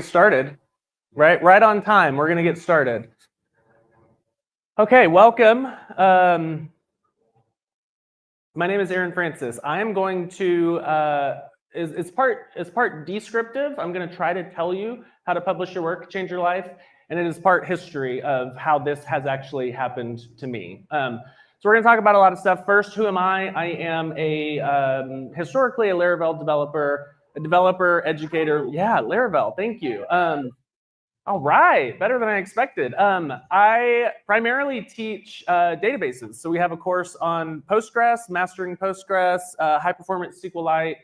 started, right on time. We're gonna get started. Okay, welcome. My name is Aaron Francis. I am going to, it's part descriptive. I'm gonna try to tell you how to publish your work, change your life, and it is part history of how this has actually happened to me. So we're gonna talk about a lot of stuff. First, who am I? I am historically a Laravel developer, a developer, educator. Yeah, Laravel, thank you. All right, better than I expected. I primarily teach databases. So we have a course on Postgres, mastering Postgres, high performance SQLite,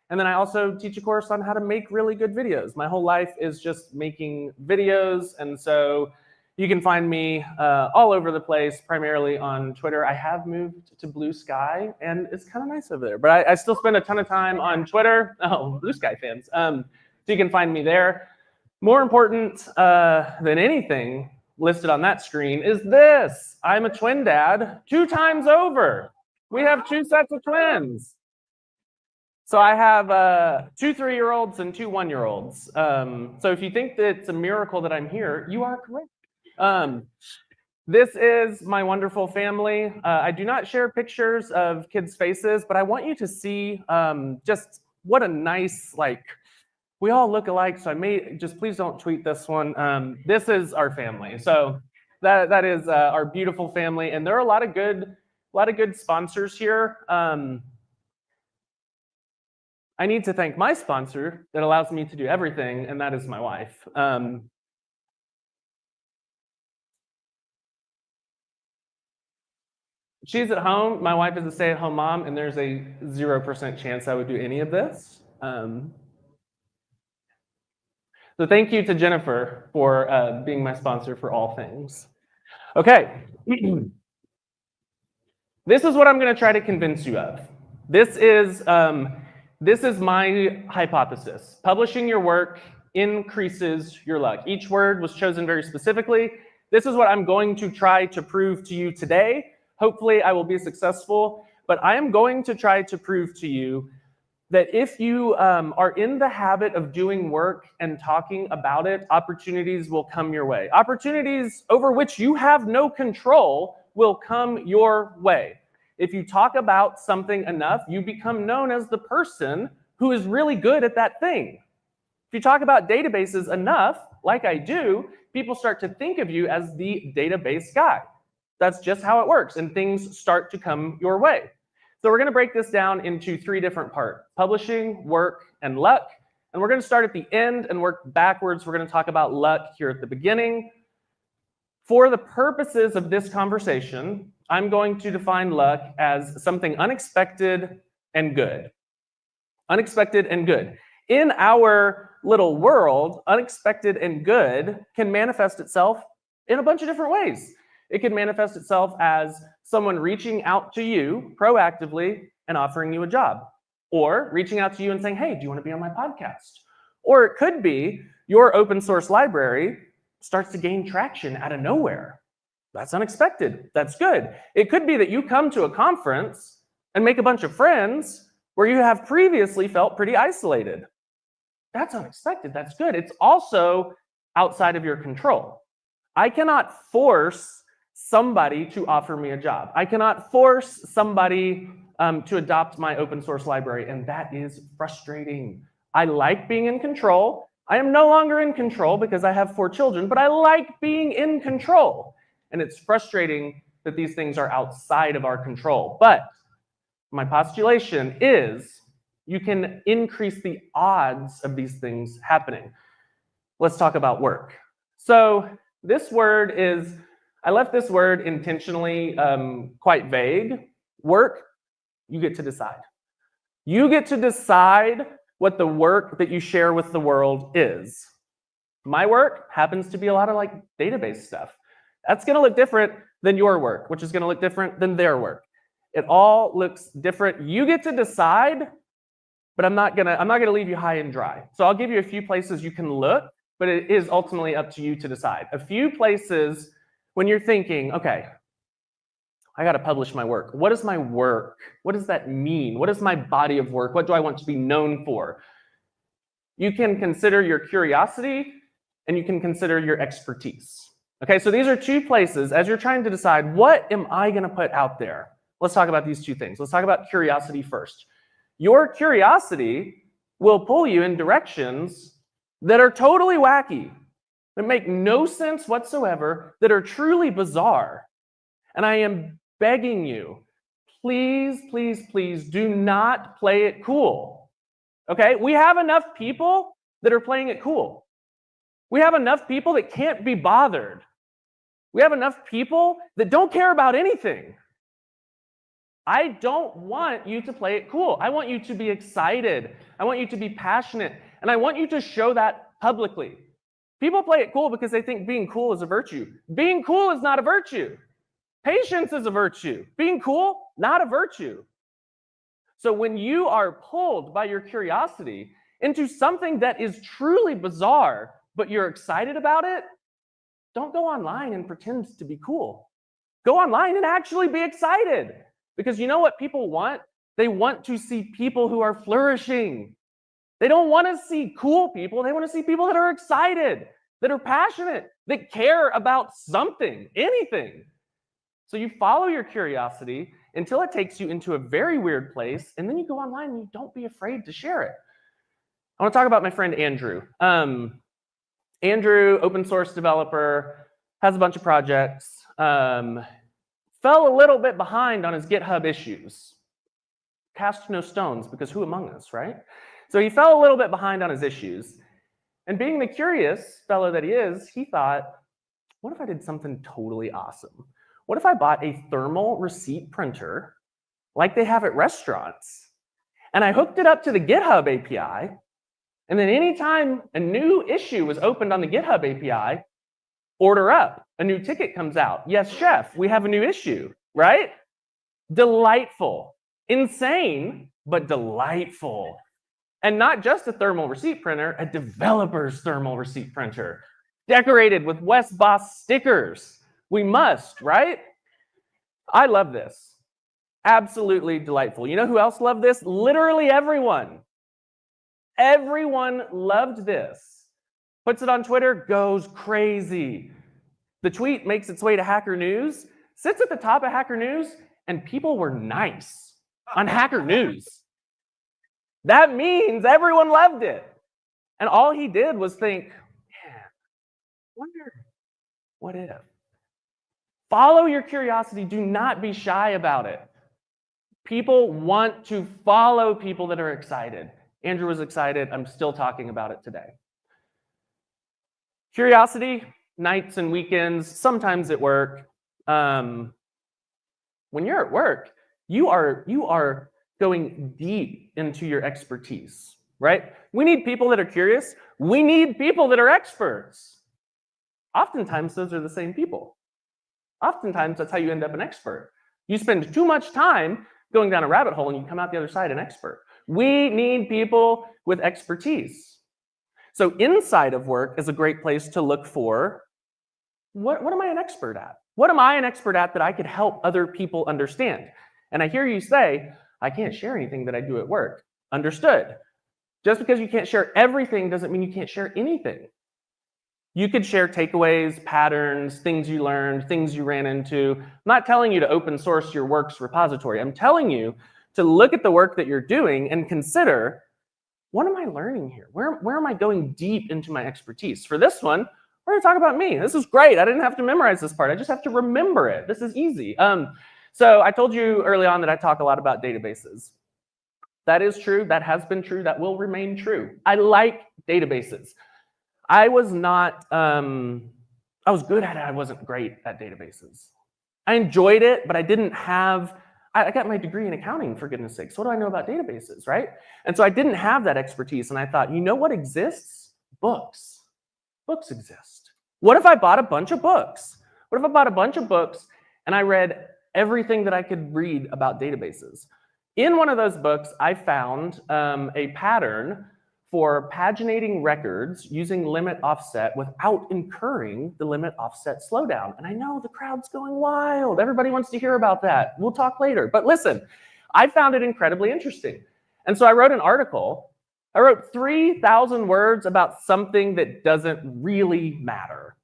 and then I also teach a course on how to make really good videos. My whole life is just making videos, and so you can find me all over the place, primarily on Twitter. I have moved to Blue Sky, and it's kind of nice over there, but I still spend a ton of time on Twitter. Oh, Blue Sky fans. So you can find me there. More important than anything listed on that screen is this. I'm a twin dad 2 times over. We have 2 sets of twins. So I have 2 3-year-olds and 2 1-year-olds. So if you think that it's a miracle that I'm here, you are correct. This is my wonderful family. I do not share pictures of kids' faces, but I want you to see just what a nice, we all look alike, so just please don't tweet this one. This is our family. So that is our beautiful family, and there are a lot of good sponsors here. I need to thank my sponsor that allows me to do everything, and that is my wife. She's at home. My wife is a stay-at-home mom, and there's a 0% chance I would do any of this. So thank you to Jennifer for being my sponsor for all things. Okay. This is what I'm going to try to convince you of. This is my hypothesis. Publishing your work increases your luck. Each word was chosen very specifically. This is what I'm going to try to prove to you today. Hopefully I will be successful, but I am going to try to prove to you that if you are in the habit of doing work and talking about it, opportunities will come your way. Opportunities over which you have no control will come your way. If you talk about something enough, you become known as the person who is really good at that thing. If you talk about databases enough, like I do, people start to think of you as the database guy. That's just how it works, and things start to come your way. So we're going to break this down into 3 different parts: publishing, work, and luck. And we're going to start at the end and work backwards. We're going to talk about luck here at the beginning. For the purposes of this conversation, I'm going to define luck as something unexpected and good. Unexpected and good. In our little world, unexpected and good can manifest itself in a bunch of different ways. It can manifest itself as someone reaching out to you proactively and offering you a job, or reaching out to you and saying, hey, do you want to be on my podcast? Or it could be your open source library starts to gain traction out of nowhere. That's unexpected. That's good. It could be that you come to a conference and make a bunch of friends where you have previously felt pretty isolated. That's unexpected. That's good. It's also outside of your control. I cannot force somebody to offer me a job. I cannot force somebody to adopt my open source library, and that is frustrating. I like being in control. I am no longer in control because I have 4 children, but I like being in control. And it's frustrating that these things are outside of our control. But my postulation is you can increase the odds of these things happening. Let's talk about work. So this word is, I left this word intentionally quite vague. Work, you get to decide. You get to decide what the work that you share with the world is. My work happens to be a lot of database stuff. That's going to look different than your work, which is going to look different than their work. It all looks different. You get to decide, but I'm not gonna leave you high and dry. So I'll give you a few places you can look, but it is ultimately up to you to decide. A few places when you're thinking, okay, I got to publish my work. What is my work? What does that mean? What is my body of work? What do I want to be known for? You can consider your curiosity, and you can consider your expertise. Okay, so these are two places as you're trying to decide, what am I going to put out there? Let's talk about these two things. Let's talk about curiosity first. Your curiosity will pull you in directions that are totally wacky, that make no sense whatsoever, that are truly bizarre. And I am begging you, please, please, please do not play it cool. Okay? We have enough people that are playing it cool. We have enough people that can't be bothered. We have enough people that don't care about anything. I don't want you to play it cool. I want you to be excited. I want you to be passionate. And I want you to show that publicly. People play it cool because they think being cool is a virtue. Being cool is not a virtue. Patience is a virtue. Being cool, not a virtue. So when you are pulled by your curiosity into something that is truly bizarre, but you're excited about it, don't go online and pretend to be cool. Go online and actually be excited. Because you know what people want? They want to see people who are flourishing. They don't want to see cool people. They want to see people that are excited, that are passionate, that care about something, anything. So you follow your curiosity until it takes you into a very weird place, and then you go online and you don't be afraid to share it. I want to talk about my friend Andrew. Andrew, open source developer, has a bunch of projects, fell a little bit behind on his GitHub issues. Cast no stones, because who among us, right? So he fell a little bit behind on his issues. And being the curious fellow that he is, he thought, what if I did something totally awesome? What if I bought a thermal receipt printer like they have at restaurants, and I hooked it up to the GitHub API, and then anytime a new issue was opened on the GitHub API, order up, a new ticket comes out. Yes, chef, we have a new issue, right? Delightful. Insane, but delightful. And not just a thermal receipt printer, a developer's thermal receipt printer, decorated with Wes Bos stickers. We must, right? I love this. Absolutely delightful. You know who else loved this? Literally everyone. Everyone loved this. Puts it on Twitter, goes crazy. The tweet makes its way to Hacker News, sits at the top of Hacker News, and people were nice on Hacker News. That means everyone loved it. And all he did was think, man, wonder what if. Follow your curiosity. Do not be shy about it. People want to follow people that are excited. Andrew was excited. I'm still talking about it today. Curiosity, nights and weekends, sometimes at work. When you're at work, you are going deep into your expertise, right? We need people that are curious. We need people that are experts. Oftentimes, those are the same people. Oftentimes, that's how you end up an expert. You spend too much time going down a rabbit hole and you come out the other side an expert. We need people with expertise. So inside of work is a great place to look for, what am I an expert at? What am I an expert at that I could help other people understand? And I hear you say, I can't share anything that I do at work. Understood. Just because you can't share everything doesn't mean you can't share anything. You could share takeaways, patterns, things you learned, things you ran into. I'm not telling you to open source your work's repository. I'm telling you to look at the work that you're doing and consider, what am I learning here? Where am I going deep into my expertise? For this one, we're going to talk about me. This is great. I didn't have to memorize this part. I just have to remember it. This is easy. So I told you early on that I talk a lot about databases. That is true. That has been true. That will remain true. I like databases. I was not, I was good at it. I wasn't great at databases. I enjoyed it, but I didn't have, I got my degree in accounting, for goodness sakes. What do I know about databases, right? And so I didn't have that expertise. And I thought, you know what exists? Books. Books exist. What if I bought a bunch of books? What if I bought a bunch of books and I read everything that I could read about databases? In one of those books, I found a pattern for paginating records using limit offset without incurring the limit offset slowdown. And I know the crowd's going wild. Everybody wants to hear about that. We'll talk later. But listen, I found it incredibly interesting. And so I wrote an article I wrote 3,000 words about something that doesn't really matter.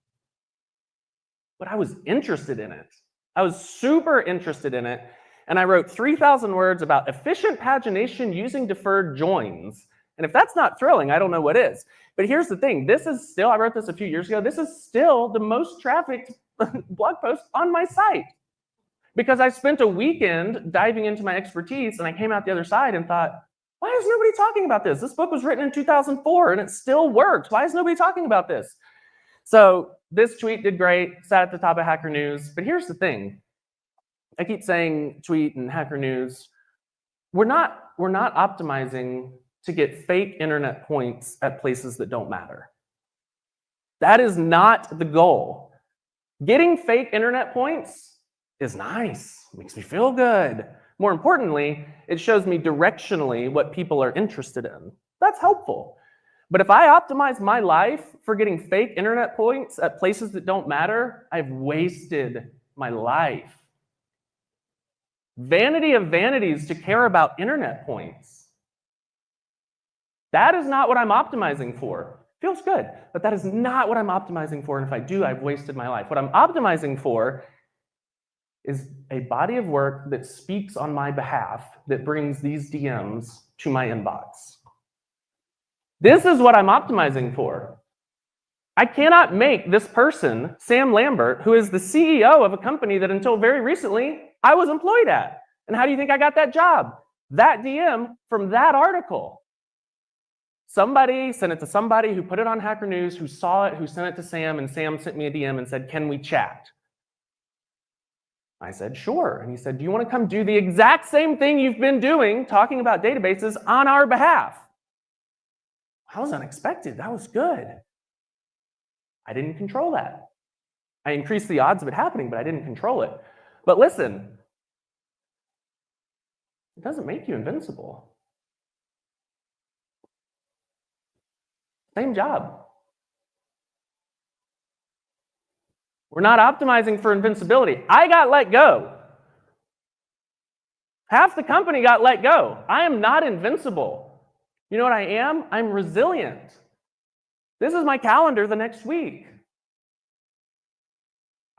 But I was interested in it. I was super interested in it. And I wrote 3,000 words about efficient pagination using deferred joins. And if that's not thrilling, I don't know what is. But here's the thing. This is still, I wrote this a few years ago, this is still the most trafficked blog post on my site. Because I spent a weekend diving into my expertise, and I came out the other side and thought, why is nobody talking about this? This book was written in 2004 and it still works. Why is nobody talking about this? So this tweet did great, sat at the top of Hacker News. But here's the thing. I keep saying tweet and Hacker News. We're not optimizing to get fake internet points at places that don't matter. That is not the goal. Getting fake internet points is nice. It makes me feel good. More importantly, it shows me directionally what people are interested in. That's helpful. But if I optimize my life for getting fake internet points at places that don't matter, I've wasted my life. Vanity of vanities to care about internet points. That is not what I'm optimizing for. Feels good, but that is not what I'm optimizing for. And if I do, I've wasted my life. What I'm optimizing for is a body of work that speaks on my behalf, that brings these DMs to my inbox. This is what I'm optimizing for. I cannot make this person, Sam Lambert, who is the CEO of a company that until very recently I was employed at. And how do you think I got that job? That DM from that article. Somebody sent it to somebody who put it on Hacker News, who saw it, who sent it to Sam, and Sam sent me a DM and said, can we chat? I said, sure. And he said, do you want to come do the exact same thing you've been doing, talking about databases on our behalf? That was unexpected. That was good. I didn't control that. I increased the odds of it happening, but I didn't control it. But listen, it doesn't make you invincible. Same job. We're not optimizing for invincibility. I got let go. Half the company got let go. I am not invincible. You know what I am? I'm resilient. This is my calendar the next week.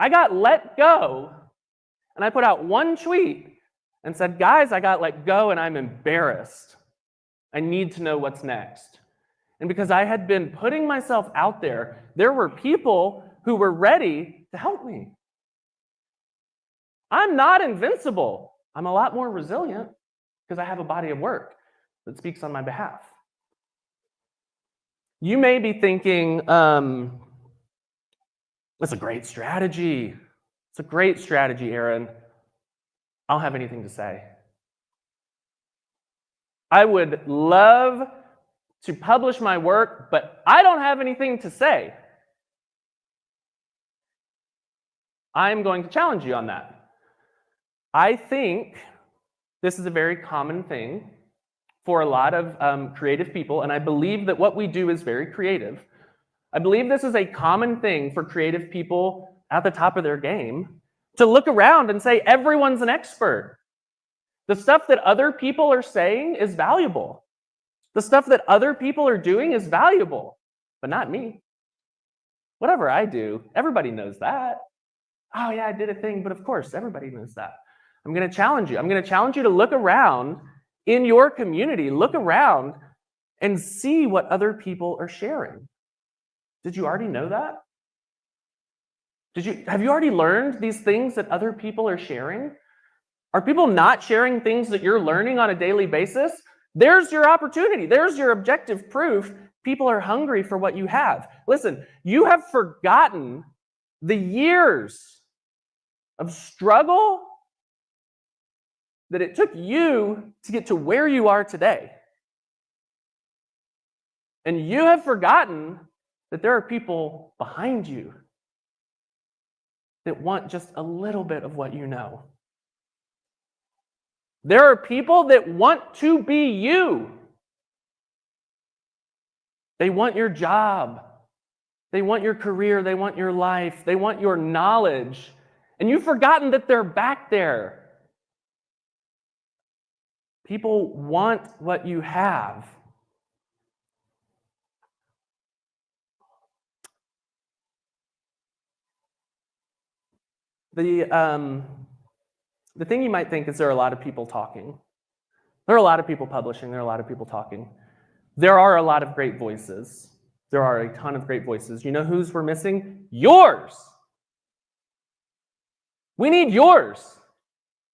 I got let go, and I put out one tweet and said, guys, I got let go and I'm embarrassed. I need to know what's next. And because I had been putting myself out there, there were people who were ready to help me. I'm not invincible. I'm a lot more resilient because I have a body of work that speaks on my behalf. You may be thinking, that's a great strategy. It's a great strategy, Aaron. I don't have anything to say. I would love to publish my work, but I don't have anything to say. I'm going to challenge you on that. I think this is a very common thing for a lot of creative people, and I believe that what we do is very creative. I believe this is a common thing for creative people at the top of their game to look around and say, everyone's an expert. The stuff that other people are saying is valuable. The stuff that other people are doing is valuable, but not me. Whatever I do, everybody knows that. Oh yeah, I did a thing, but of course, everybody knows that. I'm going to challenge you. I'm going to challenge you to look around in your community, look around and see what other people are sharing. Did you already know that? Have you already learned these things that other people are sharing? Are people not sharing things that you're learning on a daily basis? There's your opportunity. There's your objective proof. People are hungry for what you have. Listen, you have forgotten the years of struggle that it took you to get to where you are today. And you have forgotten that there are people behind you that want just a little bit of what you know. There are people that want to be you. They want your job. They want your career. They want your life. They want your knowledge. And you've forgotten that they're back there. People want what you have. The thing you might think is there are a lot of people talking. There are a lot of people publishing. There are a lot of people talking. There are a lot of great voices. There are a ton of great voices. You know whose we're missing? Yours. We need yours.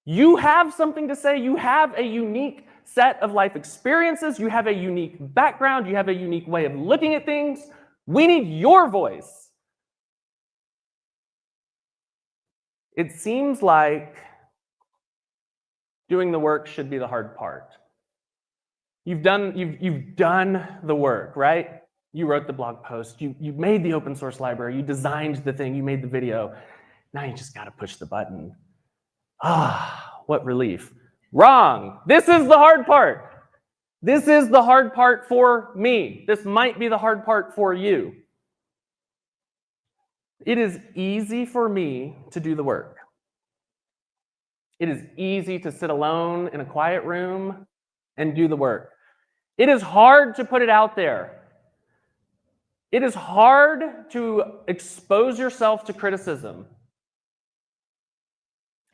You have something to say. You have a unique set of life experiences. You have a unique background. You have a unique way of looking at things. We need your voice. It seems like doing the work should be the hard part. You've done the work, right? You wrote the blog post. You made the open source library. You designed the thing. You made the video. Now you just got to push the button. Ah, what relief. Wrong. This is the hard part. This is the hard part for me. This might be the hard part for you. It is easy for me to do the work. It is easy to sit alone in a quiet room and do the work. It is hard to put it out there. It is hard to expose yourself to criticism.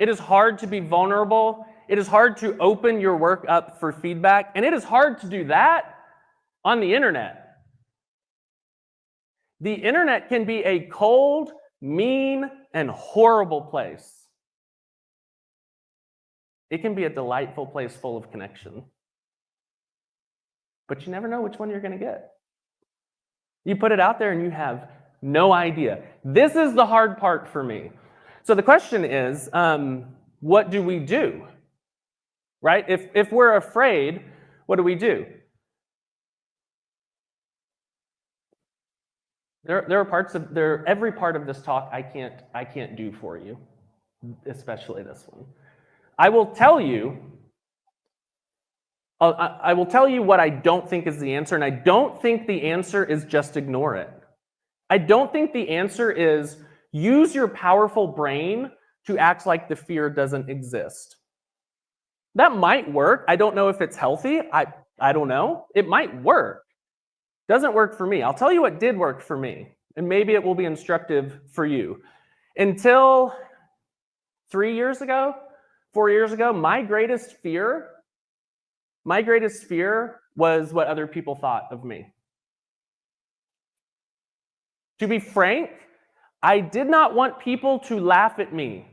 It is hard to be vulnerable. It is hard to open your work up for feedback. And it is hard to do that on the internet. The internet can be a cold, mean, and horrible place. It can be a delightful place full of connection. But you never know which one you're going to get. You put it out there and you have no idea. This is the hard part for me. So the question is, what do we do? Right? If we're afraid, what do we do? There are parts of every part of this talk I can't do for you, especially this one. I will tell you what I don't think is the answer, and I don't think the answer is just ignore it. I don't think the answer is use your powerful brain to act like the fear doesn't exist. That might work. I don't know if it's healthy. I don't know. It might work. Doesn't work for me. I'll tell you what did work for me, and maybe it will be instructive for you. Until 4 years ago, my greatest fear was what other people thought of me. To be frank, I did not want people to laugh at me.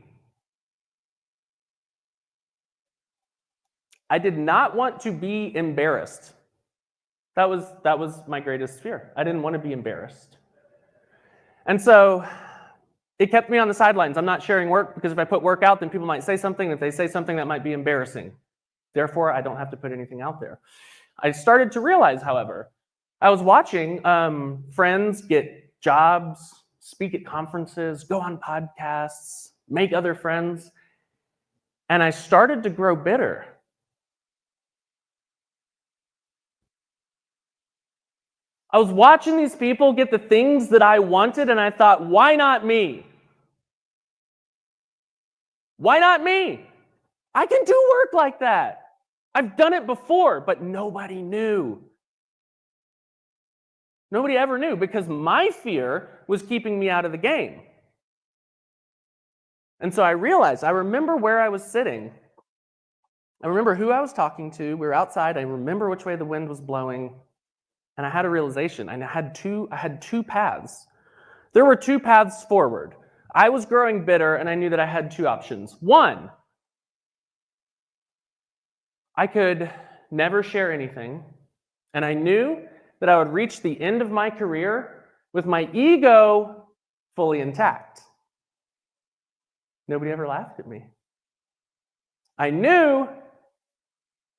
I did not want to be embarrassed. That was my greatest fear. I didn't want to be embarrassed. And so it kept me on the sidelines. I'm not sharing work because if I put work out, then people might say something. If they say something, that might be embarrassing. Therefore, I don't have to put anything out there. I started to realize, however, I was watching friends get jobs, speak at conferences, go on podcasts, make other friends, and I started to grow bitter. I was watching these people get the things that I wanted, and I thought, why not me? Why not me? I can do work like that. I've done it before, but nobody knew. Nobody ever knew because my fear was keeping me out of the game. And so I realized, I remember where I was sitting. I remember who I was talking to. We were outside. I remember which way the wind was blowing. And I had a realization. I had two paths. There were two paths forward. I was growing bitter, and I knew that I had two options. One, I could never share anything, and I knew that I would reach the end of my career with my ego fully intact. Nobody ever laughed at me. I knew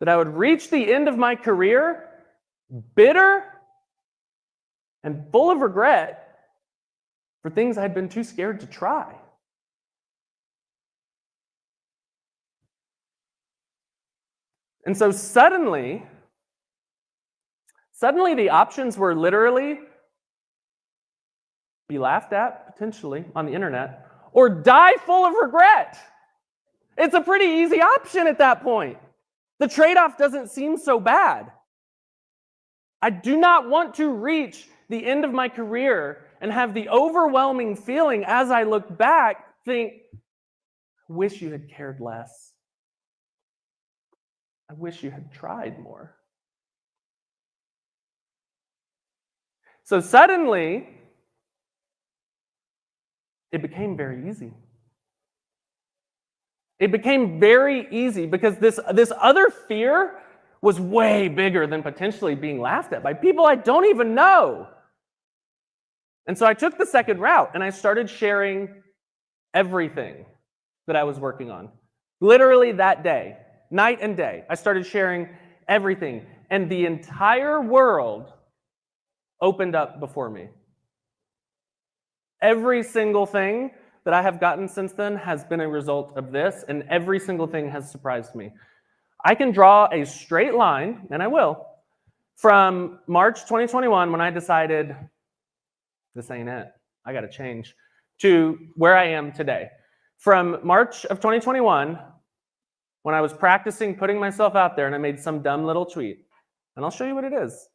that I would reach the end of my career bitter and full of regret for things I'd been too scared to try. And so suddenly the options were literally be laughed at, potentially, on the internet, or die full of regret. It's a pretty easy option at that point. The trade-off doesn't seem so bad. I do not want to reach the end of my career and have the overwhelming feeling as I look back, think, I wish you had cared less. I wish you had tried more. So suddenly, it became very easy. It became very easy because this other fear was way bigger than potentially being laughed at by people I don't even know. And so I took the second route and I started sharing everything that I was working on. Literally that day, night and day, I started sharing everything. And the entire world opened up before me. Every single thing that I have gotten since then has been a result of this, and every single thing has surprised me. I can draw a straight line, and I will, from March 2021 when I decided, this ain't it, I gotta change, to where I am today. From March of 2021, when I was practicing putting myself out there and I made some dumb little tweet, and I'll show you what it is,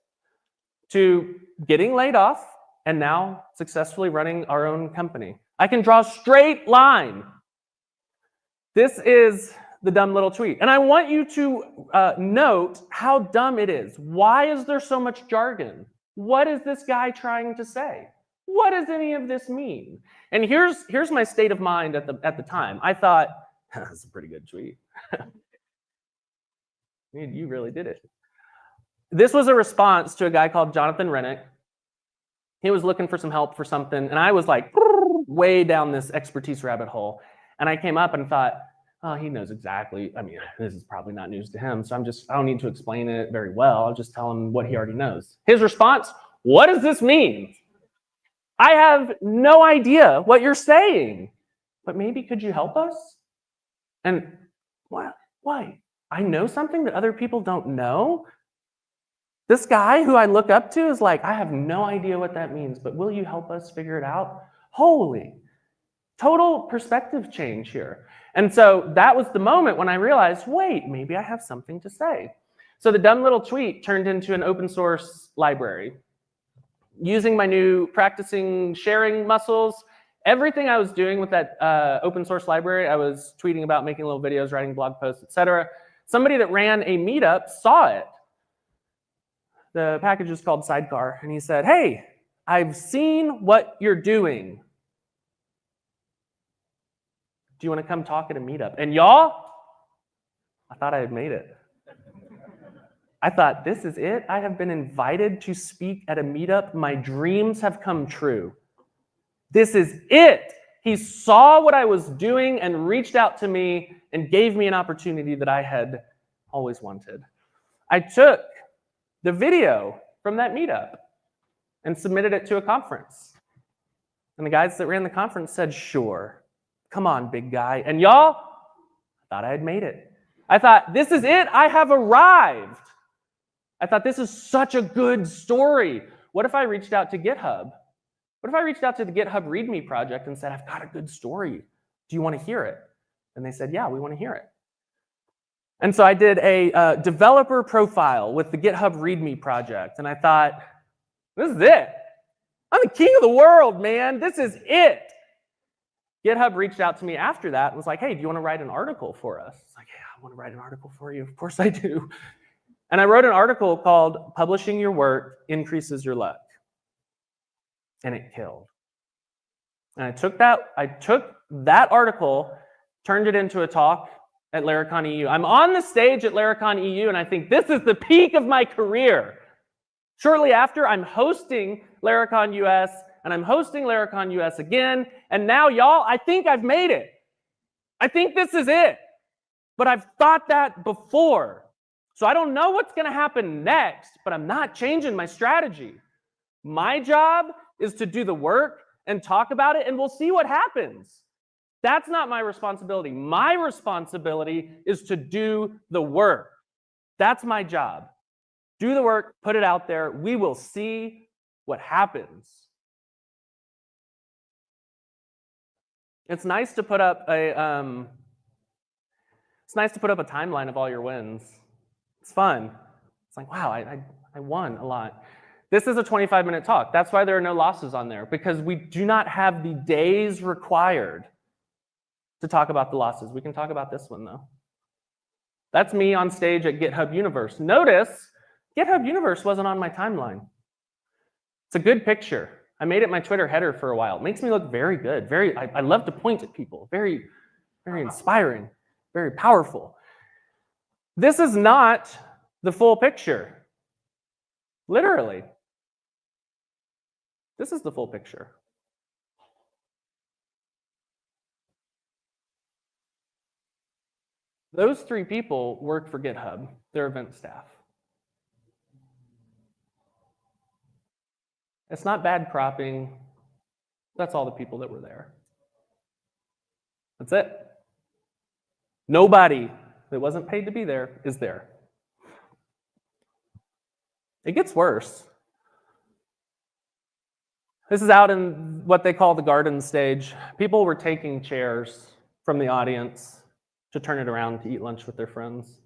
to getting laid off and now successfully running our own company. I can draw a straight line. This is the dumb little tweet. And I want you to note how dumb it is. Why is there so much jargon? What is this guy trying to say? What does any of this mean? And here's my state of mind at the time. I thought, that's a pretty good tweet. You really did it. This was a response to a guy called Jonathan Rennick. He was looking for some help for something, and I was like way down this expertise rabbit hole. And I came up and thought, oh, he knows exactly. I mean, this is probably not news to him, so I don't need to explain it very well. I'll just tell him what he already knows. His response, what does this mean? I have no idea what you're saying, but maybe could you help us? And why? I know something that other people don't know? This guy who I look up to is like, I have no idea what that means, but will you help us figure it out? Holy, total perspective change here. And so that was the moment when I realized, wait, maybe I have something to say. So the dumb little tweet turned into an open source library. Using my new practicing sharing muscles, everything I was doing with that open source library, I was tweeting about, making little videos, writing blog posts, etc. Somebody that ran a meetup saw it. The package is called Sidecar, and he said, hey, I've seen what you're doing. Do you want to come talk at a meetup? And y'all, I thought I had made it. I thought, this is it. I have been invited to speak at a meetup. My dreams have come true. This is it. He saw what I was doing and reached out to me and gave me an opportunity that I had always wanted. I took the video from that meetup and submitted it to a conference. And the guys that ran the conference said, sure, come on, big guy. And y'all, I thought I had made it. I thought, this is it. I have arrived. I thought, this is such a good story. What if I reached out to GitHub? What if I reached out to the GitHub README project and said, I've got a good story. Do you want to hear it? And they said, yeah, we want to hear it. And so I did a developer profile with the GitHub README project. And I thought, this is it. I'm the king of the world, man. This is it. GitHub reached out to me after that and was like, hey, do you want to write an article for us? It's like, yeah, I want to write an article for you. Of course I do. And I wrote an article called Publishing Your Work Increases Your Luck. And it killed. And I took that article, turned it into a talk at Laracon EU. I'm on the stage at Laracon EU, and I think this is the peak of my career. Shortly after, I'm hosting Laracon US, and I'm hosting Laracon US again. And now, y'all, I think I've made it. I think this is it. But I've thought that before. So I don't know what's going to happen next, but I'm not changing my strategy. My job is to do the work and talk about it, and we'll see what happens. That's not my responsibility. My responsibility is to do the work. That's my job. Do the work, put it out there. We will see what happens. It's nice to put up a timeline of all your wins. It's fun. It's like, wow, I won a lot. This is a 25-minute talk. That's why there are no losses on there, because we do not have the days required to talk about the losses. We can talk about this one, though. That's me on stage at GitHub Universe. Notice, GitHub Universe wasn't on my timeline. It's a good picture. I made it my Twitter header for a while. It makes me look very good. I love to point at people. Very, very inspiring, very powerful. This is not the full picture. Literally. This is the full picture. Those 3 people work for GitHub. They're event staff. It's not bad cropping. That's all the people that were there. That's it. Nobody that wasn't paid to be there is there. It gets worse. This is out in what they call the garden stage. People were taking chairs from the audience to turn it around to eat lunch with their friends.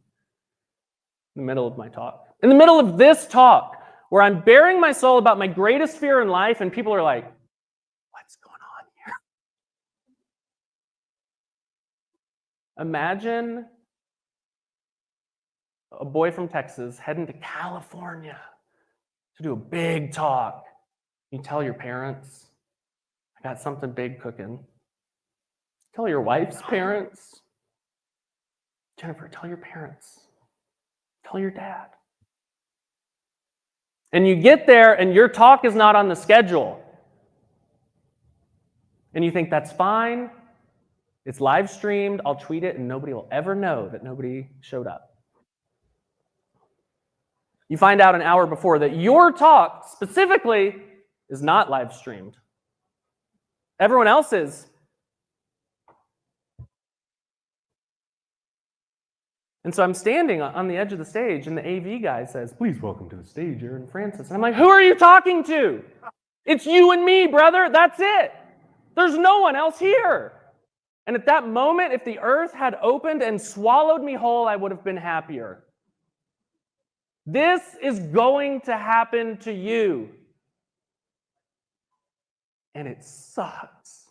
In the middle of my talk. In the middle of this talk, where I'm bearing my soul about my greatest fear in life, and people are like, what's going on here? Imagine a boy from Texas heading to California to do a big talk. You tell your parents, I got something big cooking. Tell your wife's parents. Jennifer, tell your parents. Tell your dad. And you get there and your talk is not on the schedule. And you think that's fine. It's live streamed. I'll tweet it and nobody will ever know that nobody showed up. You find out an hour before that your talk specifically is not live streamed. Everyone else's. And so I'm standing on the edge of the stage and the AV guy says, please welcome to the stage, Aaron Francis. And I'm like, who are you talking to? It's you and me, brother. That's it. There's no one else here. And at that moment, if the earth had opened and swallowed me whole, I would have been happier. This is going to happen to you. And it sucks.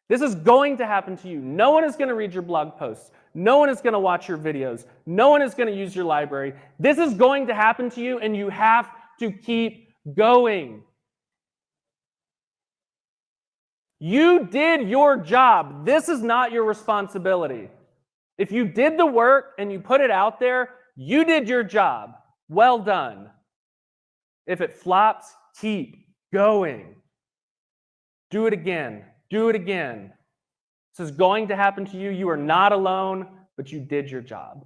This is going to happen to you. No one is going to read your blog posts. No one is going to watch your videos. No one is going to use your library. This is going to happen to you, and you have to keep going. You did your job. This is not your responsibility. If you did the work and you put it out there, you did your job. Well done. If it flops, keep going. Do it again. Do it again. This is going to happen to you. You are not alone, but you did your job.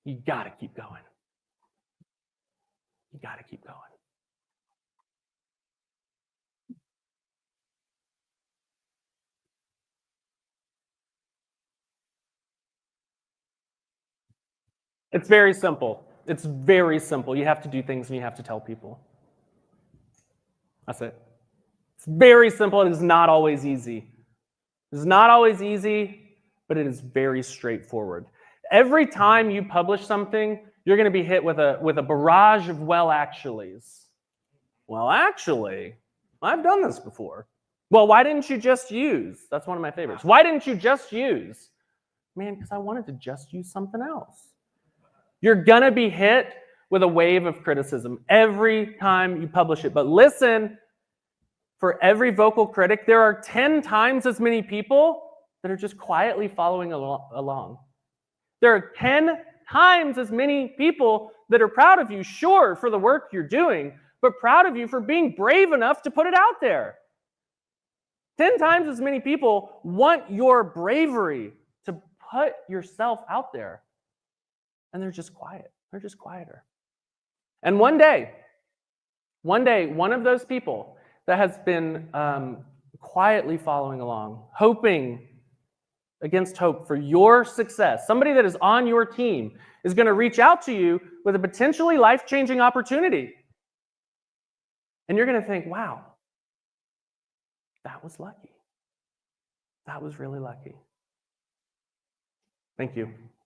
You got to keep going. You got to keep going. It's very simple. It's very simple. You have to do things and you have to tell people. That's it. It's very simple. It is not always easy. It is not always easy, but it is very straightforward. Every time you publish something, you're going to be hit with a barrage of well actuallys. Well, actually, I've done this before. Well, why didn't you just use? That's one of my favorites. Why didn't you just use? Man, because I wanted to just use something else. You're going to be hit with a wave of criticism every time you publish it. But listen, for every vocal critic, there are 10 times as many people that are just quietly following along. There are 10 times as many people that are proud of you, sure, for the work you're doing, but proud of you for being brave enough to put it out there. 10 times as many people want your bravery to put yourself out there. And they're just quiet. They're just quieter. And one day, one of those people that has been quietly following along, hoping against hope for your success, somebody that is on your team, is going to reach out to you with a potentially life-changing opportunity. And you're going to think, wow, that was lucky. That was really lucky. Thank you.